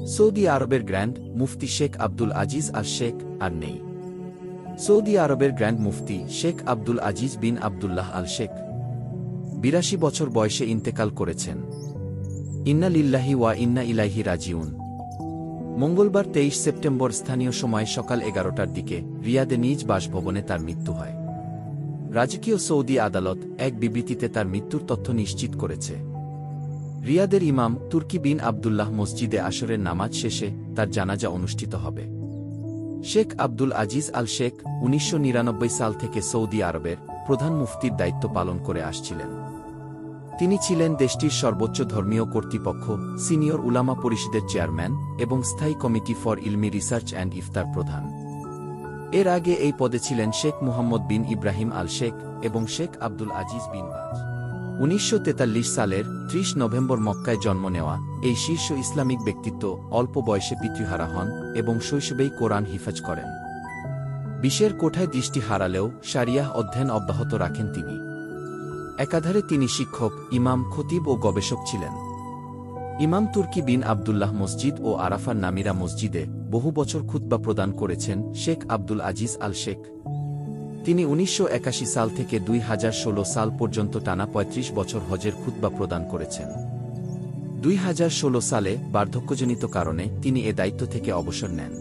Saudi আরবের grand মুফতি শেখ আব্দুল আজিজ আল শেখ আর নেই। Saudi আরবের গ্র্যান্ড মুফতি শেখ আব্দুল আজিজ বিন আবদুল্লাহ আল শেখ ৮২ বছর বয়সে ইন্তেকাল করেছেন। ইন্না লিল্লাহি ওয়া ইন্না ইলাইহি রাজিউন। মঙ্গলবার ২৩ সেপ্টেম্বর স্থানীয় সময় সকাল ১১টার দিকে রিয়াদে নিজ বাসভবনে তার মৃত্যু হয়। রাজকীয় সৌদি আদালত এক বিবৃতিতে তার মৃত্যুর তথ্য নিশ্চিত করেছে। রিয়াদের ইমাম তুর্কি বিন আবদুল্লাহ মসজিদে আসরের নামাজ শেষে তার জানাজা অনুষ্ঠিত হবে। শেখ আব্দুল আজিজ আল শেখ ১৯৯৯ সাল থেকে সৌদি আরবের প্রধান মুফতির দায়িত্ব পালন করে আসছিলেন। তিনি ছিলেন দেশটির সর্বোচ্চ ধর্মীয় কর্তৃপক্ষ সিনিয়র উলামা পরিষদের চেয়ারম্যান এবং স্থায়ী কমিটি ফর ইলমি রিসার্চ অ্যান্ড ইফতার প্রধান। এর আগে এই পদে ছিলেন শেখ মুহাম্মদ বিন ইব্রাহিম আল শেখ এবং শেখ আব্দুল আজিজ বিন বাজ। ১৯৪৩ সালের ৩০ নভেম্বর মক্কায় জন্ম নেওয়া এই শীর্ষ ইসলামিক ব্যক্তিত্ব অল্প বয়সে পিতৃহারা হন এবং শৈশবেই কোরআন হিফাজ করেন। বিশের কোঠায় দৃষ্টি হারালেও শারিয়াহ অধ্যয়ন অব্যাহত রাখেন তিনি। একাধারে তিনি শিক্ষক, ইমাম, খতিব ও গবেষক ছিলেন। ইমাম তুর্কি বিন আবদুল্লাহ মসজিদ ও আরাফার নামিরা মসজিদে বহু বছর খুতবা প্রদান করেছেন শেখ আব্দুল আজিজ আল শেখ। তিনি ১৯৮১ সাল থেকে ২০১৬ সাল পর্যন্ত টানা ৩৫ বছর হজের খুতবা প্রদান করেছেন। ২০১৬ সালে বার্ধক্যজনিত কারণে তিনি এ দায়িত্ব থেকে অবসর নেন।